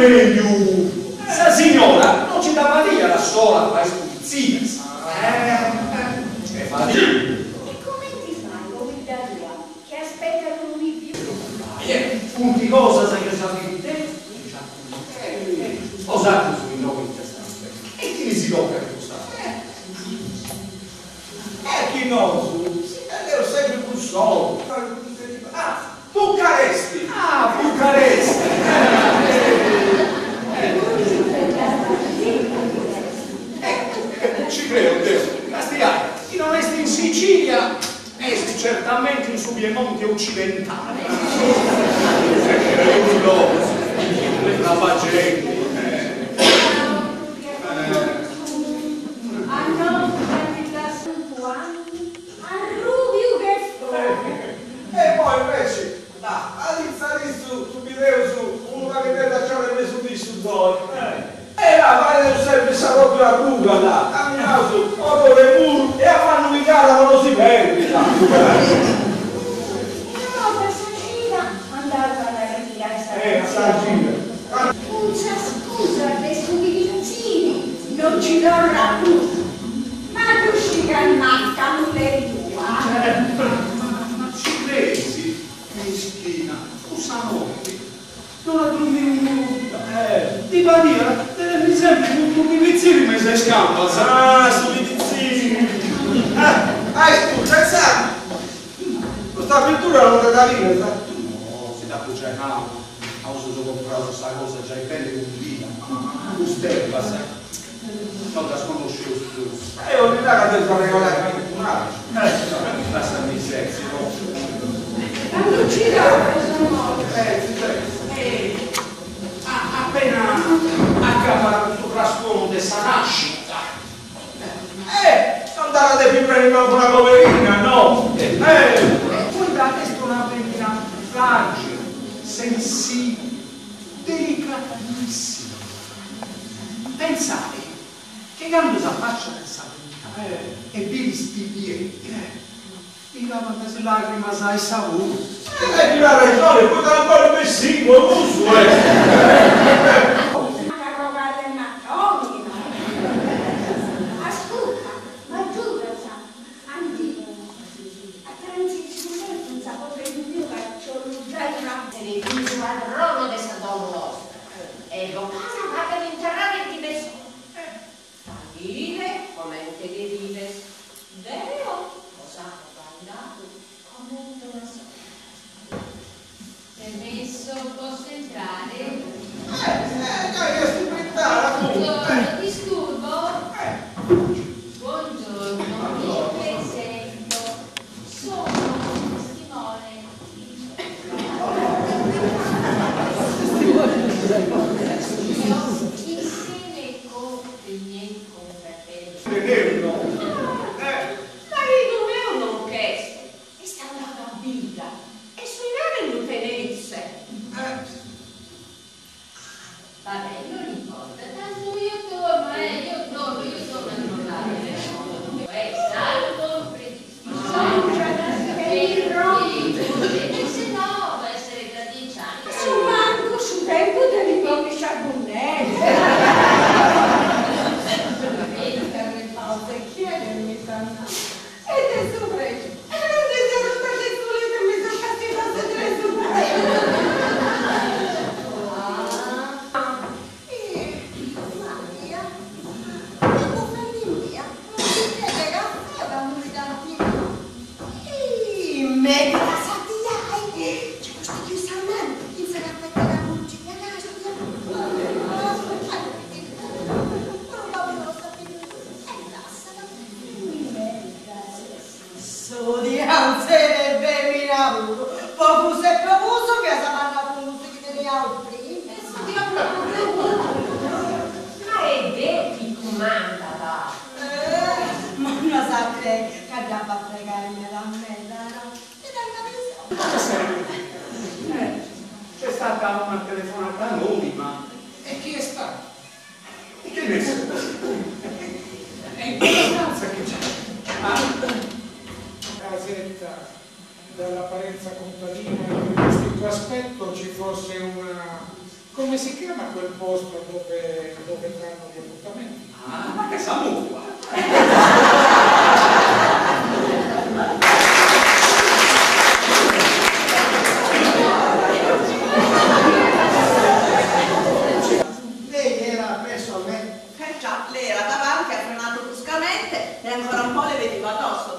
meglio. Sa signora non ci dava via la sola fare pulizie. Fa di. E come ti fai con il da tua? Che aspetta che non mi più? Punti cosa sai che sapete te? Osate sui nomi interessanti. E chi si tocca che sta? Chi no? Ero sempre più solo. Ah, Bucaresti! Ah, Bucaresti! Ci credo, Teo. Castigliano, chi non est in Sicilia, est certamente in su Piemonte occidentale. La facendo. E poi invece, all'inizare su video su uno che vede lasciare messo di su due. E là, ma non serve sa proprio la ruga là, camminare su, odore muro e a fanno mi cara ma non si perde là. No, per Sancina andava alla ritirare Sancina. Scusa, adesso di vicini, non ci dorrà più. Ma tu sciga in macca, non le Ma ci credi, meschina, usanotti, non la dormi nulla. Ti va a dire, mi sembra un tuo pipizzini mi sei scampa, Ah, su pipizzini. Scusa, sa. Questa pittura non te da dire, sa? No, si da puccia no. A uso ho comprato questa cosa già in pelle con via. Ustella, sai? Non da sconosciuto. Ogni tanto devo regolare un altro. Basta mi sexy, no? non ci dorrà, Appena accappa il trasformo di sta nascita. Andare a definire una poverina, no? Guardate, sto una bambina fragile, sensibile, delicatissima. Pensate che quando si affaccia questa vita e vedi sti piedi, mi dava queste lacrime sai sapore. Ti la ragione, poi te ancora il vestito, non so, Ascolta, ma giuro, al rollo di Sodoma nostra e lo casa va per interrare il diverso. Vive come che vive. Vero? Cosa ha guardato come una sola. Permesso, posso entrare? dai, aspettare, Buongiorno, disturbo? Buongiorno, mi presento. Sono testimone. Insieme con i miei confratelli. Marito mio non chiesto e sta andando a vita e suonare non tenesse. Vabbè, non importa, tanto io torno a trovare. Salvo e se no, può essere tra 10 anni. Su manco su tempo devi pochi sciagonelli. Chiedermi tanto. E adesso prego. E non ti sono state scolite, mi sono cattivate tre su Maria, dopo famiglia, non si chiede caffè da un tantino. Medica sappiai, ci costa più salmano, inizia a fare la cucina, la casa, Sodianze bevi lavoro, poco se profuso che sa manca con che te ne altri. Ma è te chi comanda va? Ma non sa che andava a fregarmi da me, no? E da C'è stata una telefonata anonima. E chi è stato? E che ne so? È in quella stanza che c'è. Casetta dall'apparenza contadina, in questo tuo aspetto ci fosse una come si chiama quel posto dove fanno gli appuntamenti? Ah, ma che Samutua! Lei era presso a me. Già, lei era davanti, ha frenato bruscamente e ancora un po' le veniva addosso.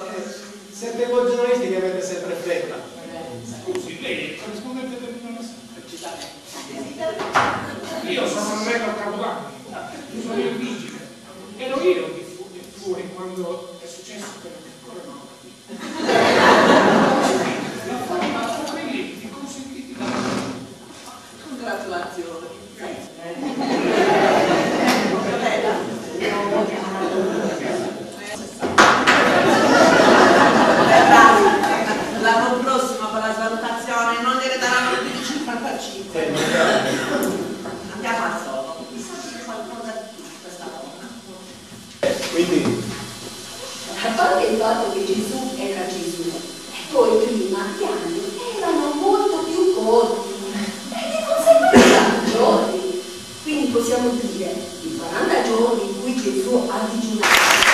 Siete voi giornalisti che avete sempre fretta. Scusi, lei è il corrispondente del Milano. Io sono Almeno Cavolani, sono il vigile. Ero io di fuori quando è successo quello che ancora no. La forma complimenti consentiti da Congratulazioni. L'anno prossimo per la svalutazione non gliene daranno più di 55. Andiamo al solo. Mi sa che qualcosa di più questa volta. Quindi, A parte il fatto che Gesù era Gesù, e poi prima gli anni erano molto più corti e di conseguenza maggiori. Quindi possiamo dire i 40 giorni in cui Gesù ha digiunato